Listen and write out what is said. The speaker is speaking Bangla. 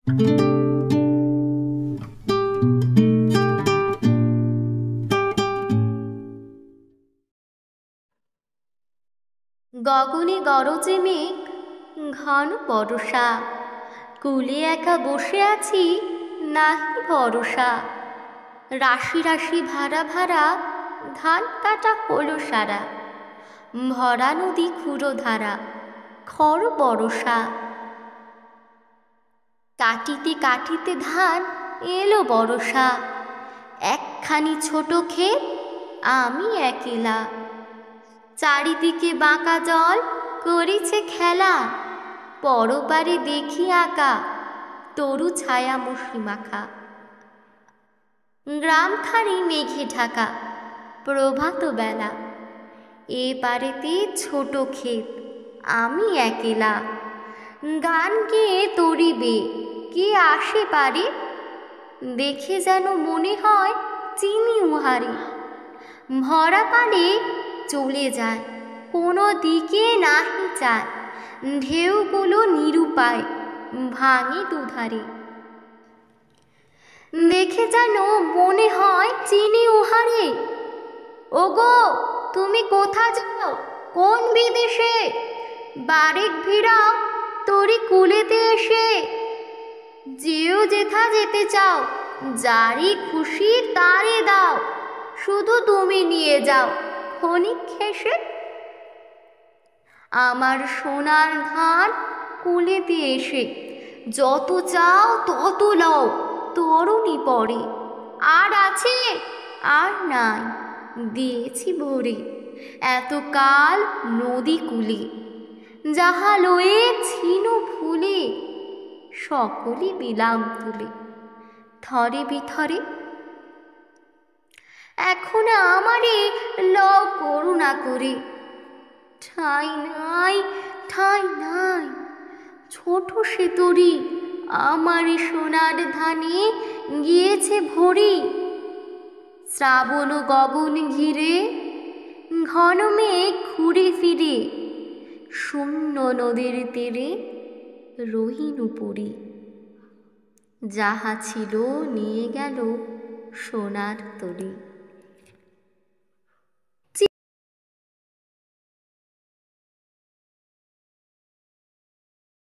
গগনে গরজে মেঘ, ঘন বরষা, কুলে একা বসে আছি, নাহি ভরসা। রাশি রাশি ভাড়া ভাড়া, ধান কাটা হলো সারা, ভরা নদী ক্ষুরধারা, খড় বরষা। কাটিতে কাটিতে ধান এলো বরষা, একখানি ছোট ক্ষেত, আমি একেলা। চারিদিকে বাঁকা জল করিছে খেলা, পরপারে দেখি আঁকা তরু ছায়া মুষি মাখা। গ্রামখানি মেঘে ঢাকা, প্রভাত বেলা, এ পারেতে ছোট ক্ষেত, আমি একেলা। গান গেয়ে তরিবে কে আসে পারে, দেখে যেন মনে হয় চিনি উহারে। ভরা পালে চলে যায়, কোনো দিকে নাহি চায়, ঢেউগুলো নিরুপায় ভাঙে দুধারে। দেখে যেন মনে হয় চিনি উহারে। ওগো তুমি কোথা যাও, কোন বিদেশে, বারেক ভিড়াও তরি কুলেতে এসে। যেও যেথা যেতে চাও, যারই খুশি তারে দাও, শুধু তুমি নিয়ে যাও ক্ষণিক হেসে। আমার সোনার ধান কুলেতে এসে, যত চাও তত লও তরুণী পরে। আর আছে আর নাই, দিয়েছি ভরে, এতকাল নদী কূলে, যাহা লয়ে ছিনু ভুলে, সকলই বিলাম তুলে থরে বিথরে। এখন আমারে লও করুণা করে, ঠাঁই নাই ঠাঁই নাই, ছোট সে তরি আমার সোনার ধানে গিয়েছে ভরি। শ্রাবণ গগন ঘিরে, ঘন মেঘ ঘুরে ফিরে, শূন্য নদীর তীরে রহিনু পড়ি। যাহা ছিল নিয়ে গেল সোনার তরি।